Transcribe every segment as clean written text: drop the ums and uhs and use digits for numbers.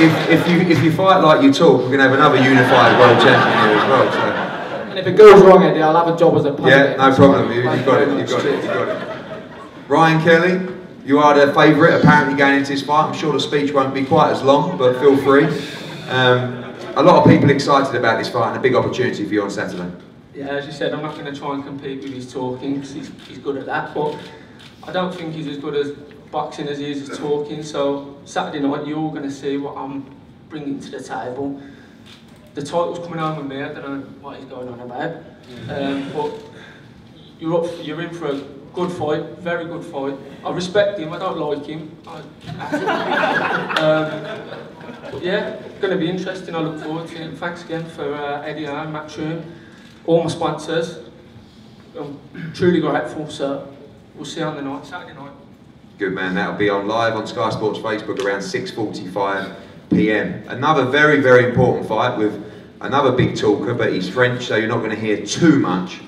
if you fight like you talk, we're going to have another unified world champion here as well. So. And if it goes wrong, Eddie, I'll have a job as a pundit. Yeah, no problem. You've got it. Ryan Kelly, you are the favourite apparently going into this fight. I'm sure the speech won't be quite as long, but feel free. A lot of people excited about this fight and a big opportunity for you on Saturday. Yeah, as you said, I'm not going to try and compete with his talking because he's good at that, but I don't think he's as good as boxing as he is as talking. So Saturday night, you're all going to see what I'm bringing to the table. The title's coming home with me. I don't know what he's going on about, but you're in for a good fight, very good fight. I respect him. I don't like him. But yeah, it's going to be interesting. I look forward to it. Thanks again for Eddie and Matt Troon, all my sponsors. I'm truly grateful. So we'll see you on the night, Saturday night. Good man. That'll be on live on Sky Sports Facebook around 6:45 PM. Another very, very important fight with another big talker, but he's French, so you're not going to hear too much.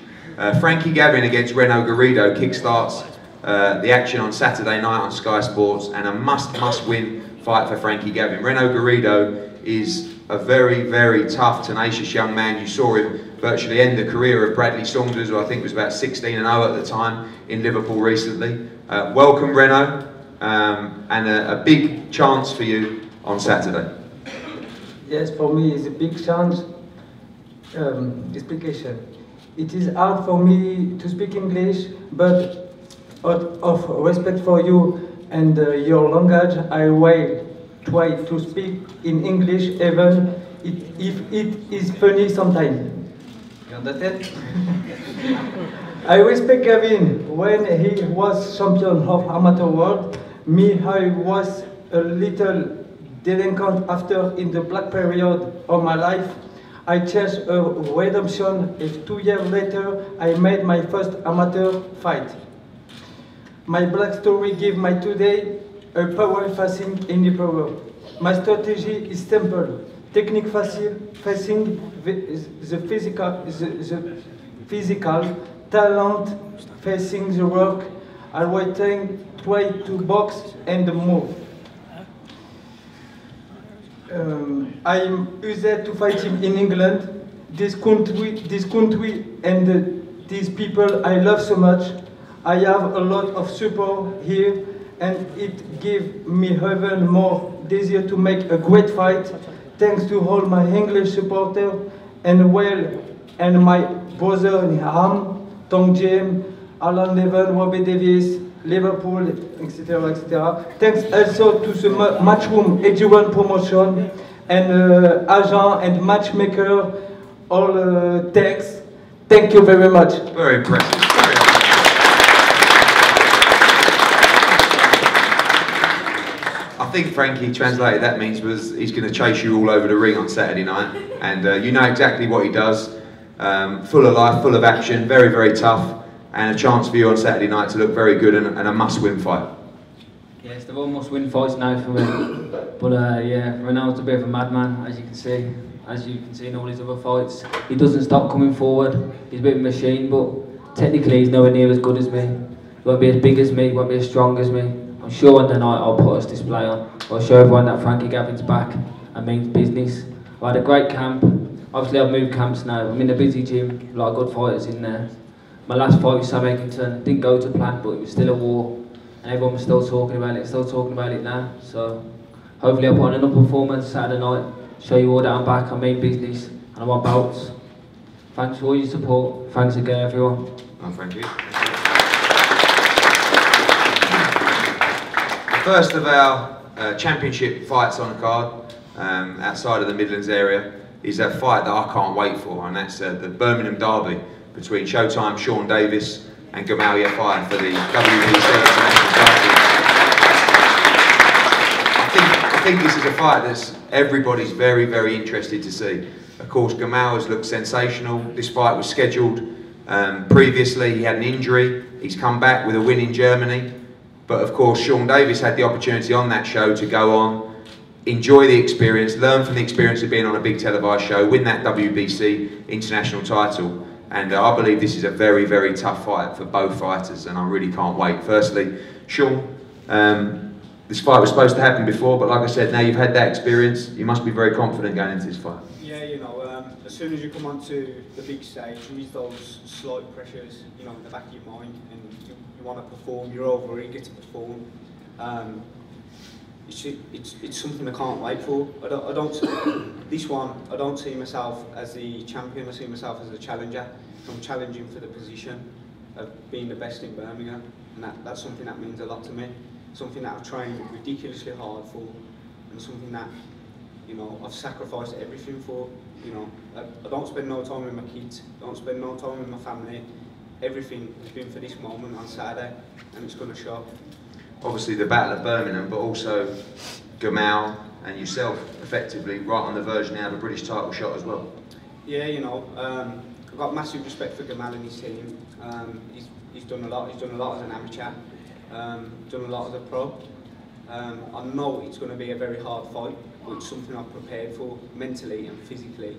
Frankie Gavin against Reno Gerido kickstarts the action on Saturday night on Sky Sports, and a must-win fight for Frankie Gavin. Reno Gerido is a very, very tough, tenacious young man. You saw him virtually end the career of Bradley Saunders, who I think was about 16-0 at the time in Liverpool recently. Welcome, Reno, and a big chance for you on Saturday. Yes, for me it's a big chance. Explication. It is hard for me to speak English, but out of respect for you and your language, I will try to speak in English, even if it is funny sometimes. You understand? I respect Gavin. When he was champion of amateur world, I was a little delinquent after in the black period of my life. I chased a redemption. If 2 years later, I made my first amateur fight. My black story gave my today a power facing any power. My strategy is simple. Technique facing the physical, talent facing the work. I will try to box and move. I'm used to fight him in England. This country and these people I love so much. I have a lot of support here, and it gives me even more desire to make a great fight. Thanks to all my English supporters and my brother in Ham, Tong James, Alan Levin, Robbie Davis, Liverpool, etc., etc. Thanks also to the Matchroom Eggington promotion and agent and matchmaker. All thanks. Thank you very much. Very impressive. I think Frankie translated that means he's going to chase you all over the ring on Saturday night, and you know exactly what he does. Full of life, full of action, very, very tough. And a chance for you on Saturday night to look very good and a must-win fight. Yes, they're all must-win fights now for me. But yeah, Renault's a bit of a madman, as you can see. As you can see in all his other fights, he doesn't stop coming forward. He's a bit of a machine, but technically he's nowhere near as good as me. He won't be as big as me, he won't be as strong as me. I'm sure on the night I'll put us display on. I'll show everyone that Frankie Gavin's back and means business. I had a great camp. Obviously I've moved camps now. I'm in a busy gym, a lot of good fighters in there. My last fight with Eggington didn't go to plan, but it was still a war, and everyone was still talking about it, now. So hopefully I'll put on another performance Saturday night, show you all that I'm back, I mean business, and I want belts. Thanks for all your support. Thanks again, everyone. Oh, thank you. The first of our championship fights on the card, outside of the Midlands area, is a fight that I can't wait for, and that's the Birmingham derby between Showtime Sean Davis and KAL YAFAI for the WBC International title. I think this is a fight that everybody's very, very interested to see. Of course, KAL has looked sensational. This fight was scheduled previously. He had an injury. He's come back with a win in Germany. But of course, Sean Davis had the opportunity on that show to go on, enjoy the experience, learn from the experience of being on a big televised show, win that WBC International title. And I believe this is a very, very tough fight for both fighters, and I really can't wait. Firstly, Sean, This fight was supposed to happen before, but like I said, now you've had that experience, you must be very confident going into this fight. Yeah, you know, as soon as you come onto the big stage, there is those slight pressures, you know, in the back of your mind, and you want to perform, you're over eager to perform. It's something I can't wait for. This one, I don't see myself as the champion, I see myself as a challenger. I'm challenging for the position of being the best in Birmingham, and that's something that means a lot to me. Something that I've trained ridiculously hard for, and something that, you know, I've sacrificed everything for. You know, I don't spend no time with my kids, I don't spend no time with my family. Everything has been for this moment on Saturday, and it's going to show. Obviously the Battle of Birmingham, but also Gamal and yourself effectively right on the verge now of a British title shot as well. Yeah, you know, I've got massive respect for Gamal and his team. He's done a lot. He's done a lot as an amateur, done a lot as a pro. I know it's going to be a very hard fight, but it's something I've prepared for mentally and physically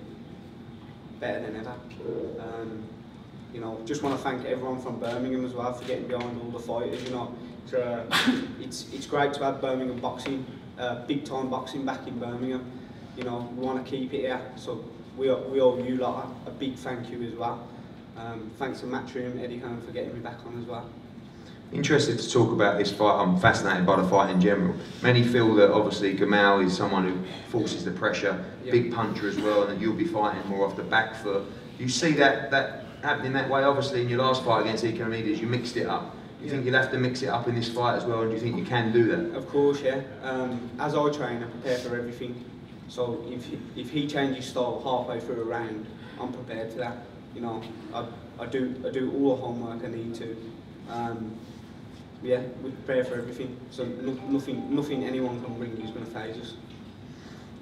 better than ever. You know, just want to thank everyone from Birmingham as well for getting behind all the fighters. You know, it's great to have Birmingham boxing, big time boxing back in Birmingham. You know, we want to keep it here, so we owe you lot a big thank you as well. Thanks to Matchroom, Eddie Hearn for getting me back on as well. Interested to talk about this fight. I'm fascinated by the fight in general. Many feel that obviously Gamal is someone who forces the pressure, big puncher as well, and that you'll be fighting more off the back foot. You see that happening that way? Obviously in your last fight against Eggington, you mixed it up. You think you'll have to mix it up in this fight as well, and do you think you can do that? Of course, yeah. As I train, I prepare for everything. So if he changes style halfway through a round, I'm prepared for that. You know, I do all the homework I need to. Yeah, we prepare for everything. So nothing anyone can bring is going to phase us.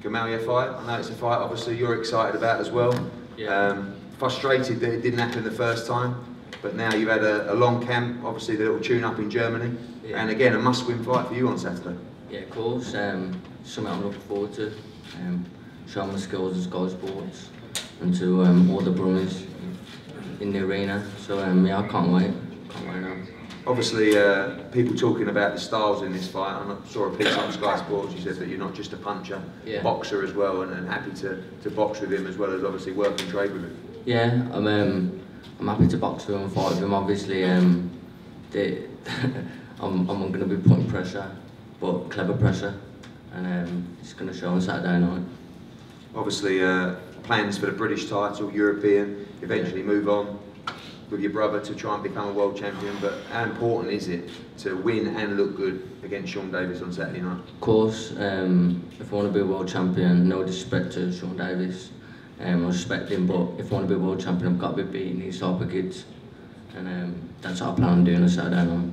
KAL YAFAI, I know it's a fight obviously you're excited about as well. Yeah. Frustrated that it didn't happen the first time, but now you've had a long camp, obviously the little tune-up in Germany, and again a must-win fight for you on Saturday. Yeah, of course. Something I'm looking forward to. Showing my skills in Sky Sports and to all the brothers in the arena. So yeah, I can't wait. Can't wait now. Obviously, people talking about the styles in this fight. I saw a piece on Sky Sports. You said that you're not just a puncher, boxer as well, and happy to box with him as well as obviously work and trade with him. Yeah, I'm happy to box with him and fight with him. Obviously, I'm going to be putting pressure, but clever pressure, and it's going to show on Saturday night. Obviously, Plans for the British title, European, eventually move on with your brother to try and become a world champion, but how important is it to win and look good against Sean Davis on Saturday night? Of course, if I want to be a world champion, no disrespect to Sean Davis, I respect him, but if I want to be a world champion, I've got to be beating these type of kids, and that's what I plan on doing on Saturday night.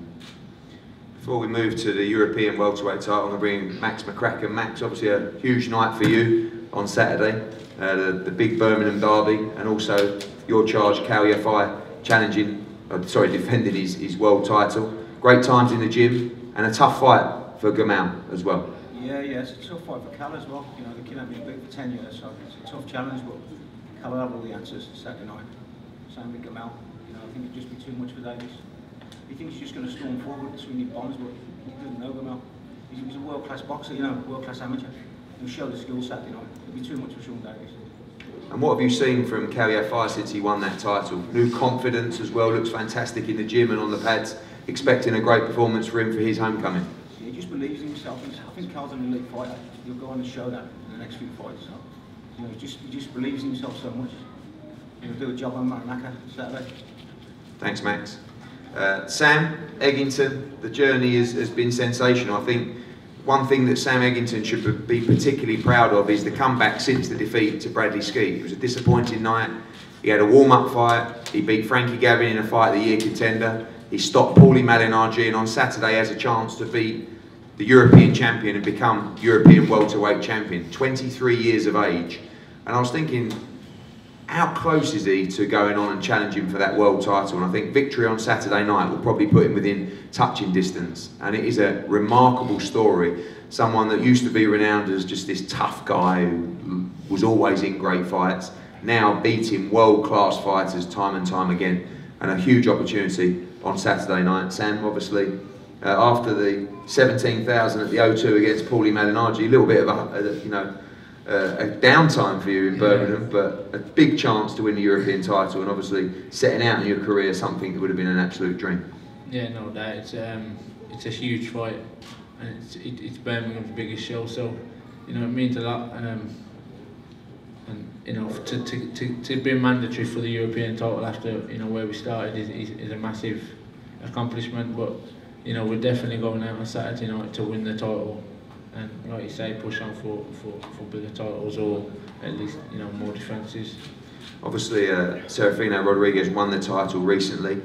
Before we move to the European welterweight title, I'm going to bring Max McCracken. Max, obviously a huge night for you on Saturday, the big Birmingham derby, and also your charge, KAL YAFAI, defending his world title. Great times in the gym, and a tough fight for Gamal as well. Yeah, it's a tough fight for Cal as well. You know, the kid had been big for 10 years, so it's a tough challenge, but Cal will have all the answers Saturday night. Same with Gamal. You know, I think it'd just be too much for Davis. He thinks he's just going to storm forward, swinging bombs, but he doesn't know Gamal. He's a world-class boxer, you know, world-class amateur. He'll show the skill Saturday night. It'd be too much for Sean Davis. And what have you seen from KAL YAFAI since he won that title? New confidence as well, looks fantastic in the gym and on the pads. Expecting a great performance for him for his homecoming. Yeah, he just believes in himself. I think Cal's an elite fighter. He'll go on and show that in the next few fights. So, you know, he just believes in himself so much. He'll do a job on Muranaka Saturday. Thanks, Max. Sam Eggington, the journey has been sensational. I think one thing that Sam Eggington should be particularly proud of is the comeback since the defeat to Bradley Skeet. It was a disappointing night. He had a warm-up fight. He beat Frankie Gavin in a fight of the year contender. He stopped Paulie Malignaggi, and on Saturday has a chance to beat the European champion and become European welterweight champion. 23 years of age. And I was thinking, how close is he to going on and challenging for that world title? And I think victory on Saturday night will probably put him within touching distance. And it is a remarkable story. Someone that used to be renowned as just this tough guy who was always in great fights, now beating world-class fighters time and time again. And a huge opportunity on Saturday night. Sam, obviously, after the 17,000 at the O2 against Paulie Malignaggi. A little bit of a downtime for you in Birmingham, but a big chance to win the European title, and obviously setting out in your career something that would have been an absolute dream. Yeah, no doubt. It's a huge fight, and it's Birmingham's biggest show, so you know it means a lot. And you know, to be mandatory for the European title after where we started is a massive accomplishment. But you know, we're definitely going out on Saturday night to win the title, and like you say, push on for bigger titles, or at least more defences. Obviously, Serafino Rodriguez won the title recently.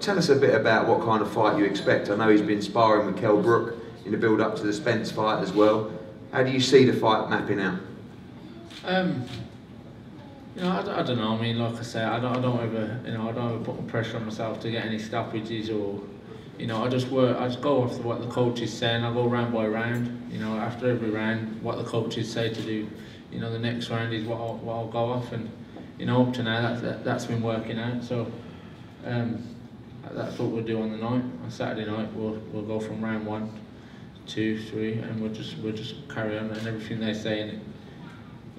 Tell us a bit about what kind of fight you expect. I know he's been sparring with Kell Brook in the build-up to the Spence fight as well. How do you see the fight mapping out? I don't know. I mean, like I say, I don't ever put pressure on myself to get any stoppages, or I just go off what the coaches say, and I go round by round. After every round, what the coaches say to do. The next round is what I'll go off, and up to now that's been working out. So that's what we'll do on the night. On Saturday night, we'll go from round 1, 2, 3, and we'll just carry on, and everything they say in it.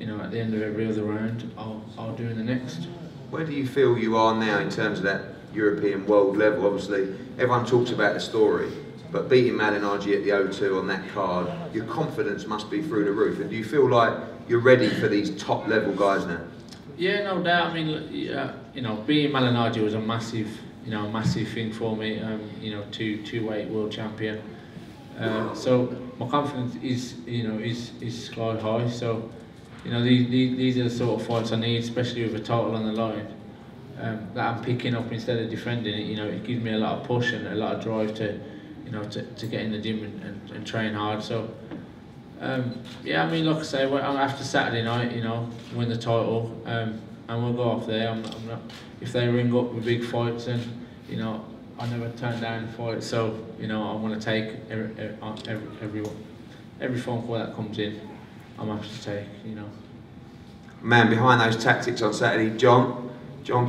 At the end of every other round, I'll do in the next. Where do you feel you are now in terms of that European world level? Obviously, everyone talks about the story, but beating Malignaggi at the O2 on that card, your confidence must be through the roof. And do you feel like you're ready for these top level guys now? Yeah, no doubt. I mean, beating Malignaggi was a massive thing for me. Two-weight world champion. So my confidence is sky high. So. These are the sort of fights I need, especially with a title on the line, that I'm picking up instead of defending it. It gives me a lot of push and a lot of drive to get in the gym and train hard. So, yeah, I mean, like I say, after Saturday night, win the title, and we'll go off there. I'm not, if they ring up with big fights, then, I never turn down a fight. So, I want to take every phone call that comes in. I'm happy to take, Man behind those tactics on Saturday, John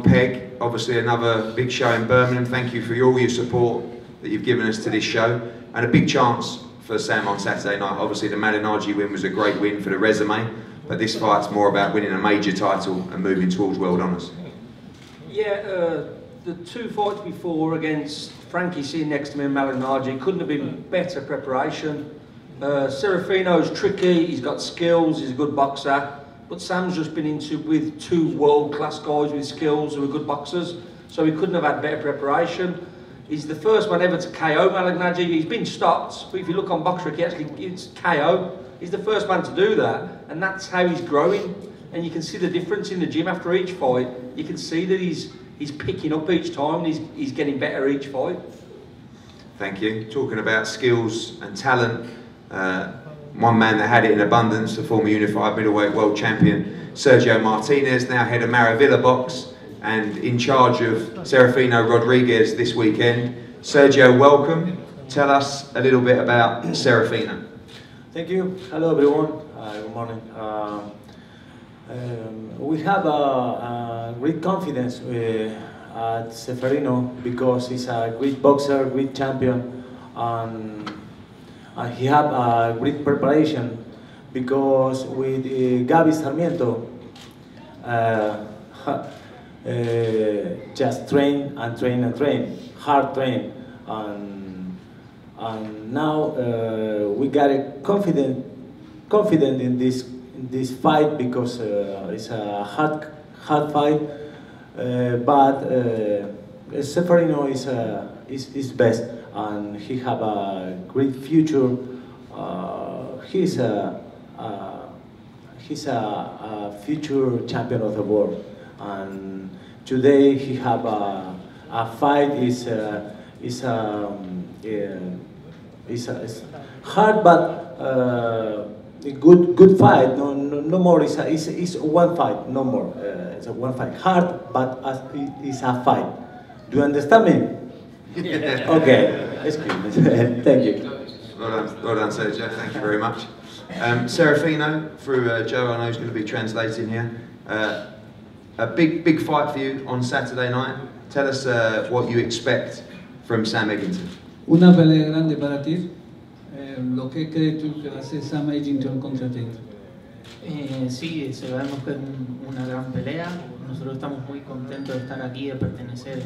Pegg, obviously another big show in Birmingham. Thank you for all your support that you've given us to this show, and a big chance for Sam on Saturday night. Obviously the Malignaggi win was a great win for the resume, but this fight's more about winning a major title and moving towards world honours. Yeah, the 2 fights before against Frankie sitting next to me and Malignaggi couldn't have been better preparation. Serafino's tricky, he's got skills, he's a good boxer, but Sam's just been with 2 world-class guys with skills who are good boxers, so he couldn't have had better preparation. He's the first one ever to KO Malignaggi. He's been stopped, but if you look on BoxRec, it's KO. He's the first man to do that, and that's how he's growing. And you can see the difference in the gym after each fight. You can see that he's picking up each time, he's getting better each fight. Thank you. Talking about skills and talent, one man that had it in abundance, the former unified middleweight world champion Sergio Martinez, now head of Maravilla Box and in charge of Serafino Rodriguez this weekend. Sergio, welcome. Tell us a little bit about Serafino. Thank you. Hello everyone. Good morning. We have a great confidence at Serafino because he's a great boxer, great champion, and he have a great preparation because with Gaby Sarmiento just train and train and train, hard train, and now we got a confident in this fight because it's a hard fight, but Serafino is best. And he have a great future. He's a future champion of the world. And today he have a fight is hard, but a good fight. No more. It's one fight. No more. It's a one fight. Hard, but it's a fight. Do you understand me? Yeah. Okay, excuse me. Thank you. Well done, Sergio. Thank you very much. Serafino, through Joe, I know he's going to be translating here. A big fight for you on Saturday night. Tell us what you expect from Sam Eggington. Una pelea grande para ti. ¿Lo que crees tú que va a ser Sam Eggington contra ti? Sí, sabemos que es una gran pelea. Nosotros estamos muy contentos de estar aquí, de pertenecer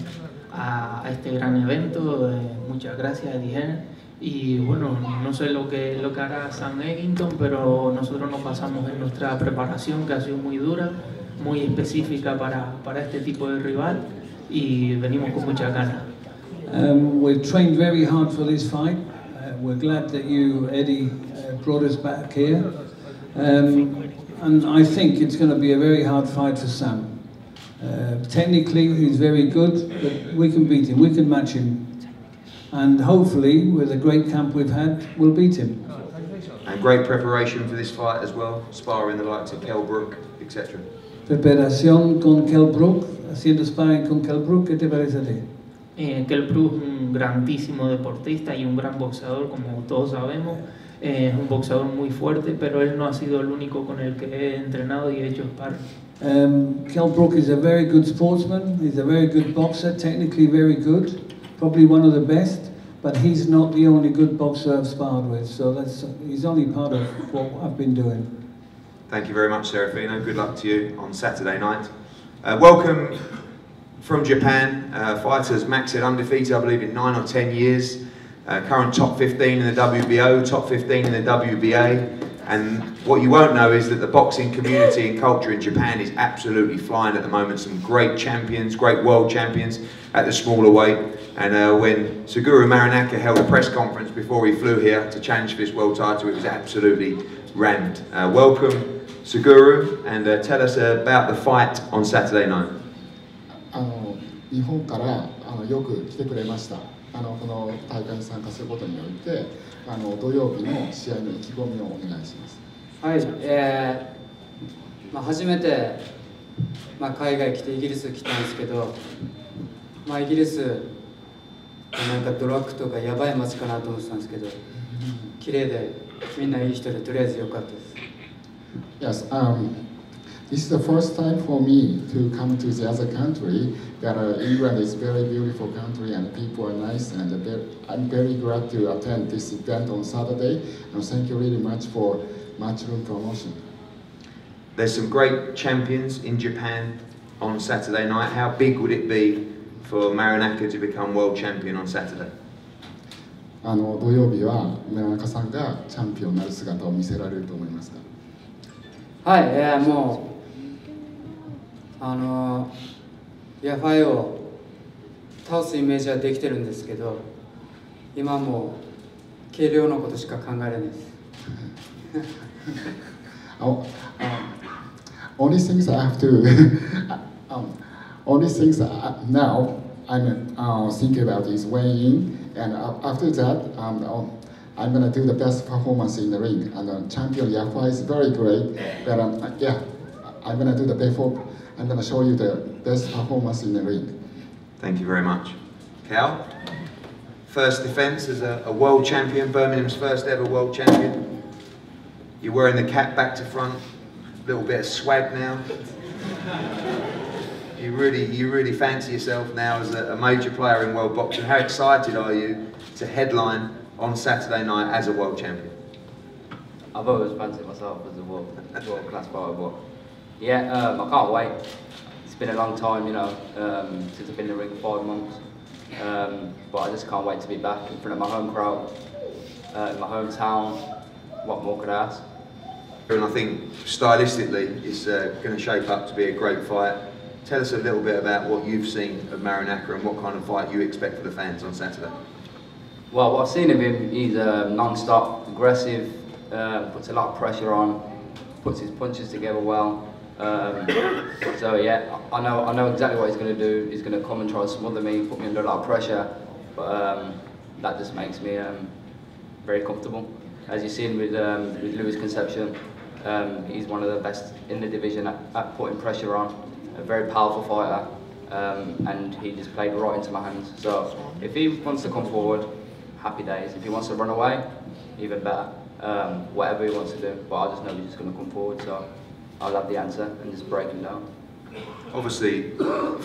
a este gran evento. Muchas gracias, HEARN. Y bueno, no sé lo que hará Sam Eggington, pero nosotros nos basamos en nuestra preparación, que ha sido muy dura, muy específica para este tipo de rival, y venimos con muchas ganas. We've trained very hard for this fight. We're glad that you, Eddie, brought us back here. And I think it's going to be a very hard fight for Sam. Technically, he's very good, but we can beat him, we can match him. And hopefully, with the great camp we've had, we'll beat him. And great preparation for this fight as well, sparring the likes of Kell Brook, etc. Preparación con Kell Brook, haciendo sparring con Kell Brook, ¿qué te parece a ti? Kell Brook es un grandísimo deportista y un gran boxeador, como todos sabemos. Es un boxeador muy fuerte, pero él no ha sido el único con el que he entrenado y he hecho sparring. Kell Brook is a very good sportsman, he's a very good boxer, technically very good, probably one of the best, but he's not the only good boxer I've sparred with, so he's only part of what I've been doing. Thank you very much, Serafino. Good luck to you on Saturday night. Welcome from Japan. Fighters maxed undefeated, I believe, in 9 or 10 years. Current top 15 in the WBO, top 15 in the WBA. And what you won't know is that the boxing community and culture in Japan is absolutely flying at the moment. Some great champions, great world champions at the smaller weight. And when Suguru Muranaka held a press conference before he flew here to challenge for this world title, it was absolutely rammed. Welcome, Suguru, and tell us about the fight on Saturday night. 日本からよく来てくれました。この大会に参加することによって土曜日の試合の意気込みをお願いします。はい、初めて、海外来てイギリス来たんですけど、イギリスなんかドラッグとかやばい街かなと思ってたんですけど、綺麗でみんないい人でとりあえず良かったです。Yes, this is the first time for me to come to the other country. That England is a very beautiful country and people are nice, and I'm very glad to attend this event on Saturday. And thank you really much for Matchroom promotion. There's some great champions in Japan on Saturday night. How big would it be for Muranaka to become world champion on Saturday? 土曜日はMuranakaさんがチャンピオンになる姿を見せられると思いますか？はい、もうヤファイを倒すイメージはできてるんですけど、今もう軽量のことしか考えられないです。Only things I have to only things now I'm thinking about is weighing, and after that I'm gonna do the best performance in the ring. And champion Yafai is very great, but yeah, I'm gonna do the before. I'm gonna show you the best performance in the ring. Thank you very much. Cal, first defence as a world champion, Birmingham's first ever world champion. You're wearing the cap back to front, a little bit of swag now. You really fancy yourself now as a major player in world boxing. How excited are you to headline on Saturday night as a world champion? I've always fancied myself as a world class fighter, but yeah, I can't wait. It's been a long time, you know, since I've been in the ring, 5 months. But I just can't wait to be back in front of my home crowd, in my hometown. What more could I ask? And I think stylistically it's going to shape up to be a great fight. Tell us a little bit about what you've seen of Muranaka and what kind of fight you expect for the fans on Saturday. Well, what I've seen of him, he's non-stop, aggressive, puts a lot of pressure on, puts his punches together well. So yeah, I know exactly what he's going to do. He's going to come and try to smother me, put me under a lot of pressure, but that just makes me very comfortable. As you've seen with Louis Concepcion, he's one of the best in the division at putting pressure on. A very powerful fighter, and he just played right into my hands. So if he wants to come forward, happy days. If he wants to run away, even better. Whatever he wants to do, but I just know he's just going to come forward. So I'll have the answer and just break him down. Obviously,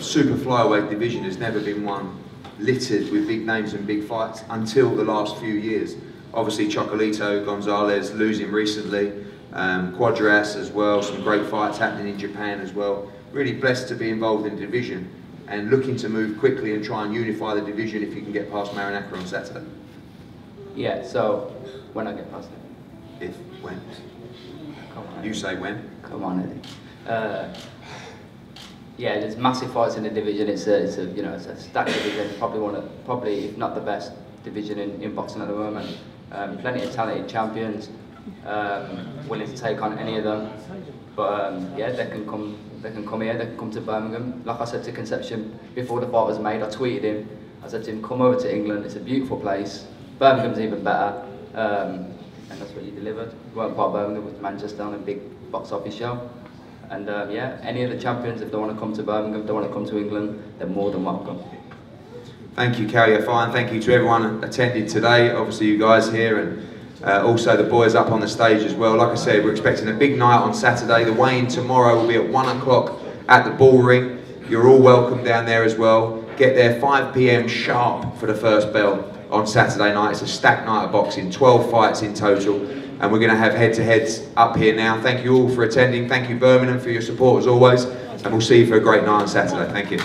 super flyweight division has never been one littered with big names and big fights until the last few years. Obviously Chocolito, Gonzalez losing recently, Quadras as well, some great fights happening in Japan as well. Really blessed to be involved in the division and looking to move quickly and try and unify the division if you can get past Muranaka on Saturday. Yeah, so when I get past it. If, when? Come on, you say when? Come on, Eddie. Yeah, there's massive fights in the division. It's a stacked division. Probably if not the best division in boxing at the moment. Plenty of talented champions, willing to take on any of them. But yeah, they can come here. They can come to Birmingham. Like I said to Conception before the fight was made, I tweeted him. I said to him, "Come over to England. It's a beautiful place. Birmingham's even better." And that's what you delivered. You weren't part of Birmingham with Manchester on a big box office show. And yeah, any of the champions, if they want to come to Birmingham, if they want to come to England, they're more than welcome. Thank you, KAL YAFAI, and thank you to everyone attended today. Obviously you guys here, and also the boys up on the stage as well. Like I said, we're expecting a big night on Saturday. The weigh-in tomorrow will be at 1 o'clock at the Ball Ring. You're all welcome down there as well. Get there 5 PM sharp for the first bell on Saturday night. It's a stacked night of boxing, 12 fights in total. And we're going to have head-to-heads up here now. Thank you all for attending. Thank you, Birmingham, for your support as always. And we'll see you for a great night on Saturday. Thank you.